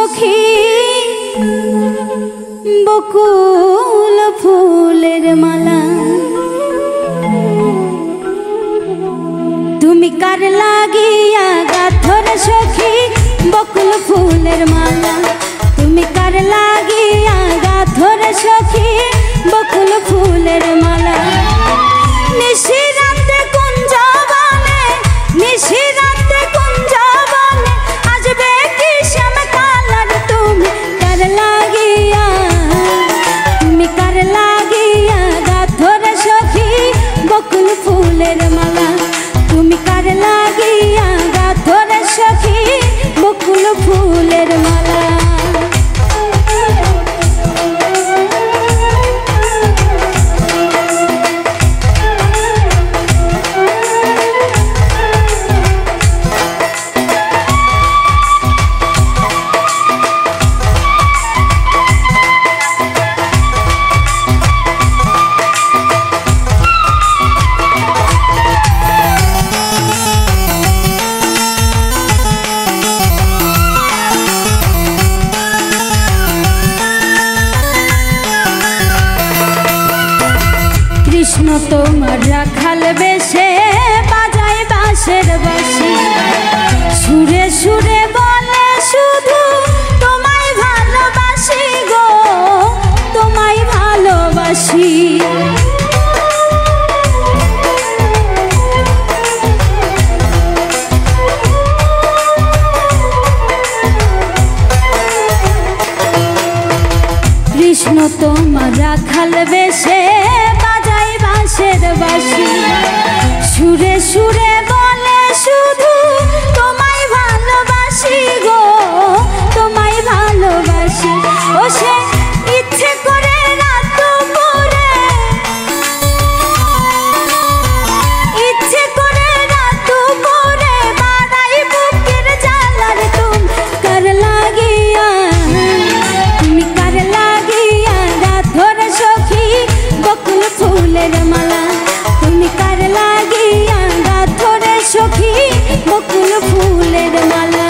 সখী বকুল ফুলের মালা তুমি কার লাগিয়া গাথর সখী বকুল ফুলের মালা তুমি কার লাগিয়া গাথর সখী বকুল ফুলের মালা নিশিরাতে কুঞ্জবনে নিশিরাতে কুঞ্জবনে আসবে কি শ্যাম কালার তুমি কার লাগিয়া গাথর সখী বকুল ফুলের মালা তুমি কার লাগিয়া গাথর সখী বকুল ফুলের মালা কৃষ্ণ তোমার রাখাল বেশে বাজায় বাঁশের বাঁশি সুরে সুরে বলে শুধু তোমায় ভালোবাসি গো তোমায় ভালোবাসি কৃষ্ণ তোমার রাখাল বেশে বাঁশের বাঁশি সুরে সুরে বলে শুধু তোমায় ভালোবাসি গো তোমায় ভালোবাসি ও সে ইচ্ছে করে রাত দুপুরে ইচ্ছে করে রাত দুপুরে বাড়াই বুকের জ্বালার তুমি কার লাগিয়া গাথর সখী বকুল ফুলের মালা তুমি কার লাগিয়া গাথর সখী বকুল ফুলের মালা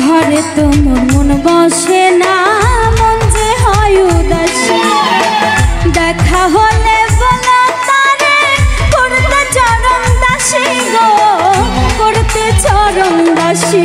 ঘরে তোমার মন বসে না মন যে হয় উদাসী দেখা হলে বলো তারে করতে চরণ দাসী গো করতে চরণ দাসী